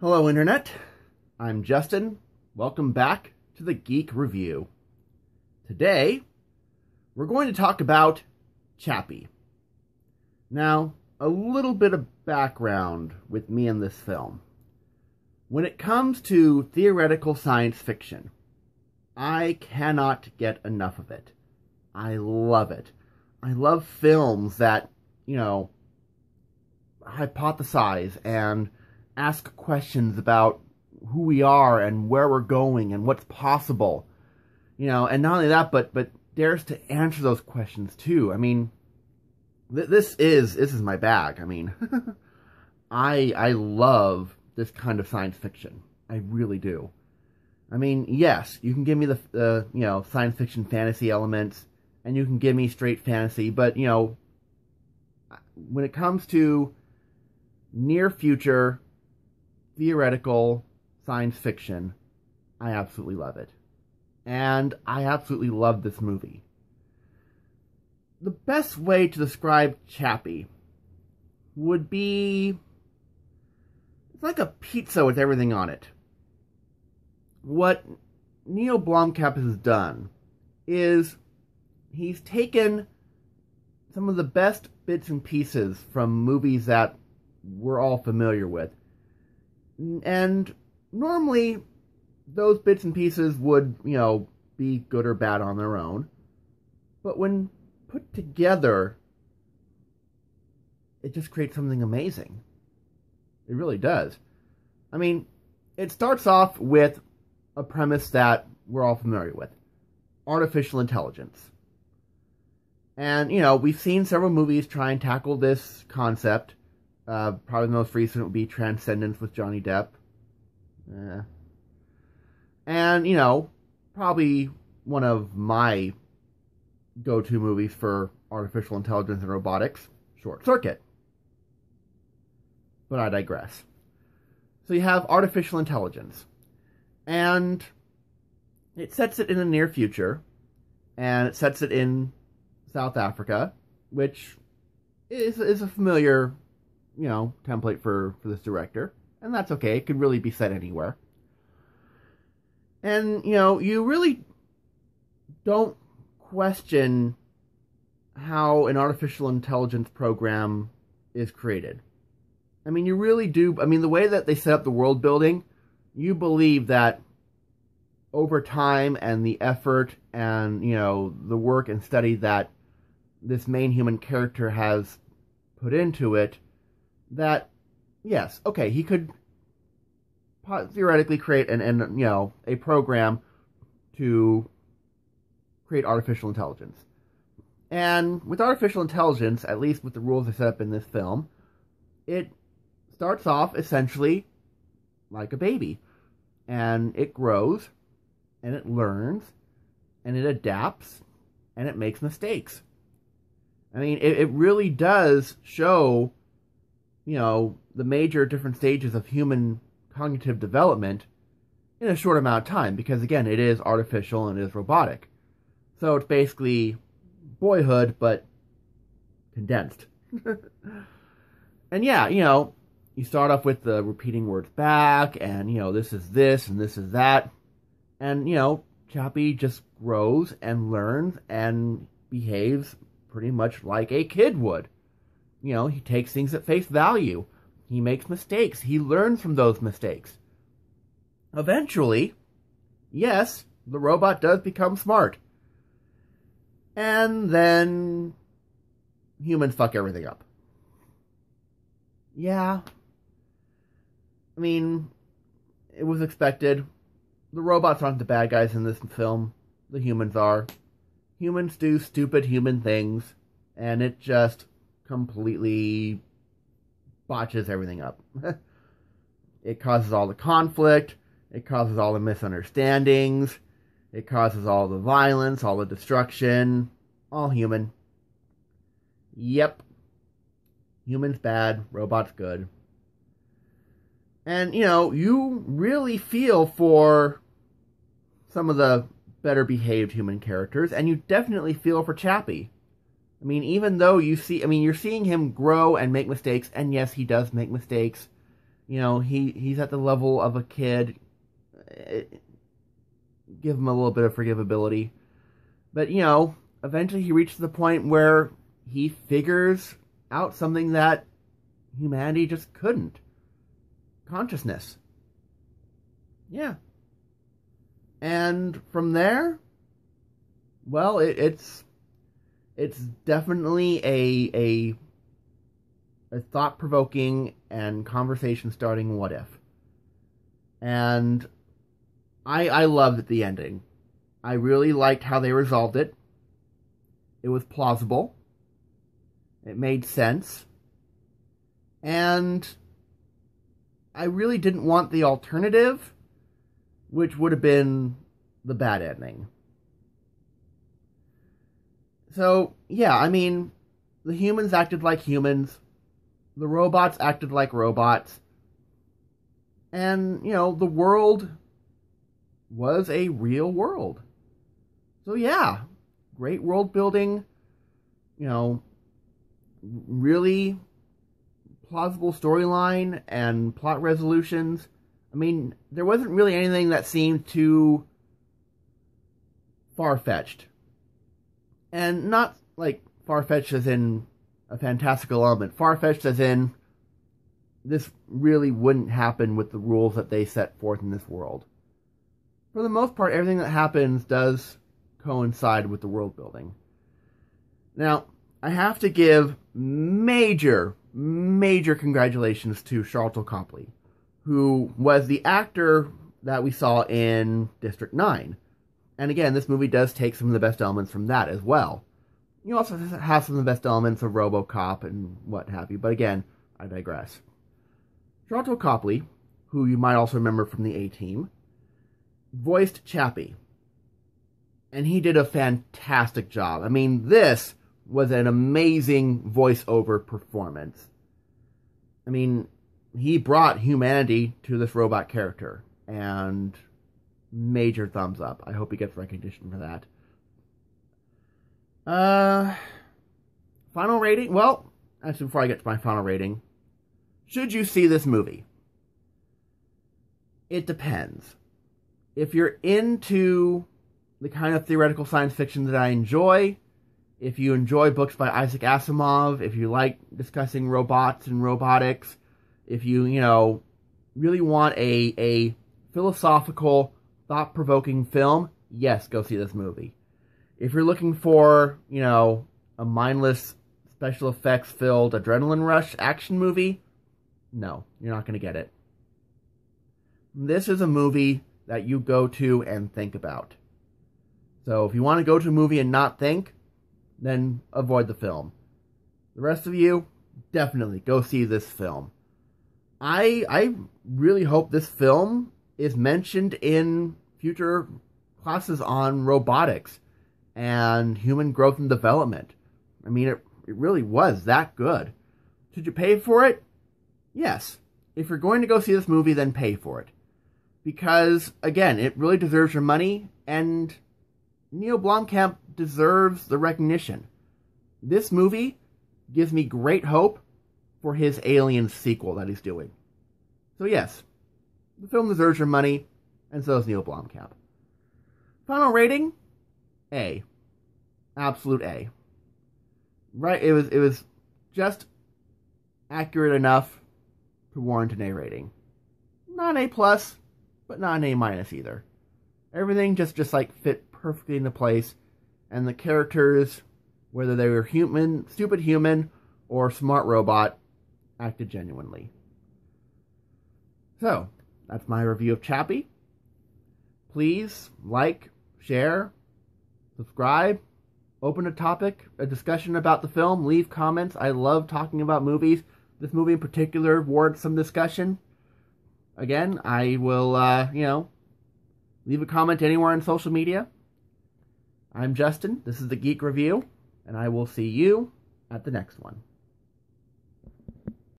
Hello Internet, I'm Justin. Welcome back to the Geek Review. Today, we're going to talk about Chappie. Now, a little bit of background with me in this film. When it comes to theoretical science fiction, I cannot get enough of it. I love it. I love films that, hypothesize and ask questions about who we are and where we're going and what's possible. And not only that, but dares to answer those questions too. I mean, this is my bag. I mean, I love this kind of science fiction. I really do. I mean, yes, you can give me the science fiction fantasy elements, and you can give me straight fantasy, but when it comes to near future theoretical science fiction, I absolutely love it. And I absolutely love this movie. The best way to describe Chappie would be, it's like a pizza with everything on it. What Neil Blomkamp has done is he's taken some of the best bits and pieces from movies that we're all familiar with. And normally, those bits and pieces would, be good or bad on their own. But when put together, it just creates something amazing. It really does. I mean, it starts off with a premise that we're all familiar with. Artificial intelligence. And, we've seen several movies try and tackle this concept. Probably the most recent would be Transcendence with Johnny Depp. And, probably one of my go-to movies for artificial intelligence and robotics, Short Circuit. But I digress. So you have artificial intelligence. And it sets it in the near future. And it sets it in South Africa, which is a familiar template for this director. And that's okay. It could really be set anywhere. And, you really don't question how an artificial intelligence program is created. I mean, you really do. I mean, the way that they set up the world building, you believe that over time and the effort and, the work and study that this main human character has put into it, that, yes, okay, he could theoretically create a program to create artificial intelligence. And with artificial intelligence, at least with the rules they set up in this film, it starts off essentially like a baby. And it grows, and it learns, and it adapts, and it makes mistakes. I mean, it really does show the major different stages of human cognitive development in a short amount of time, because again, it is artificial and it is robotic. So it's basically Boyhood, but condensed. And yeah, you start off with the repeating words back, and this is this and this is that. And Chappie just grows and learns and behaves pretty much like a kid would. He takes things at face value. He makes mistakes. He learns from those mistakes. Eventually, yes, the robot does become smart. And then humans fuck everything up. Yeah. I mean, it was expected. The robots aren't the bad guys in this film. The humans are. Humans do stupid human things, and it just completely botches everything up. It causes all the conflict. It causes all the misunderstandings. It causes all the violence, all the destruction. All human. Yep. Humans bad, robots good. And, you really feel for some of the better behaved human characters, and you definitely feel for Chappie. I mean, even though you're seeing him grow and make mistakes, and yes, he does make mistakes. he's at the level of a kid. Give him a little bit of forgivability. But, eventually he reaches the point where he figures out something that humanity just couldn't. Consciousness. Yeah. And from there, well, it's definitely a thought-provoking and conversation-starting what if. And I loved the ending. I really liked how they resolved it. It was plausible. It made sense. And I really didn't want the alternative, which would have been the bad ending. So, yeah, I mean, the humans acted like humans. The robots acted like robots. And, the world was a real world. So, yeah, great world building. Really plausible storyline and plot resolutions. I mean, there wasn't really anything that seemed too far-fetched. And not, like, far-fetched as in a fantastical element. Far-fetched as in, this really wouldn't happen with the rules that they set forth in this world. For the most part, everything that happens does coincide with the world building. Now, I have to give major congratulations to Charlton Copley, who was the actor that we saw in District 9. And again, this movie does take some of the best elements from that as well. You also have some of the best elements of RoboCop and what have you, but again, I digress. Charlton Copley, who you might also remember from the A-Team, voiced Chappie. And he did a fantastic job. I mean, this was an amazing voiceover performance. I mean, he brought humanity to this robot character. And major thumbs up. I hope he gets recognition for that. Final rating? Well, actually, before I get to my final rating, should you see this movie? It depends. If you're into the kind of theoretical science fiction that I enjoy, if you enjoy books by Isaac Asimov, if you like discussing robots and robotics, if you, really want a philosophical, thought-provoking film, yes, go see this movie. If you're looking for, a mindless, special effects-filled, adrenaline rush action movie, no, you're not going to get it. This is a movie that you go to and think about. So if you want to go to a movie and not think, then avoid the film. The rest of you, definitely go see this film. I really hope this film is mentioned in future classes on robotics and human growth and development. I mean, it really was that good. Should you pay for it? Yes. If you're going to go see this movie, then pay for it. Because, again, it really deserves your money, and Neil Blomkamp deserves the recognition. This movie gives me great hope for his Aliens sequel that he's doing. So yes, the film deserves your money, and so does Neil Blomkamp. Final rating? A. Absolute A. Right, it was just accurate enough to warrant an A rating. Not an A+, but not an A- either. Everything just fit perfectly into place, and the characters, whether they were human, stupid human, or smart robot, acted genuinely. So, that's my review of Chappie. Please like, share, subscribe, open a topic, a discussion about the film, leave comments. I love talking about movies. This movie in particular warrants some discussion. Again, I will, leave a comment anywhere on social media. I'm Justin. This is the Geek Review, and I will see you at the next one.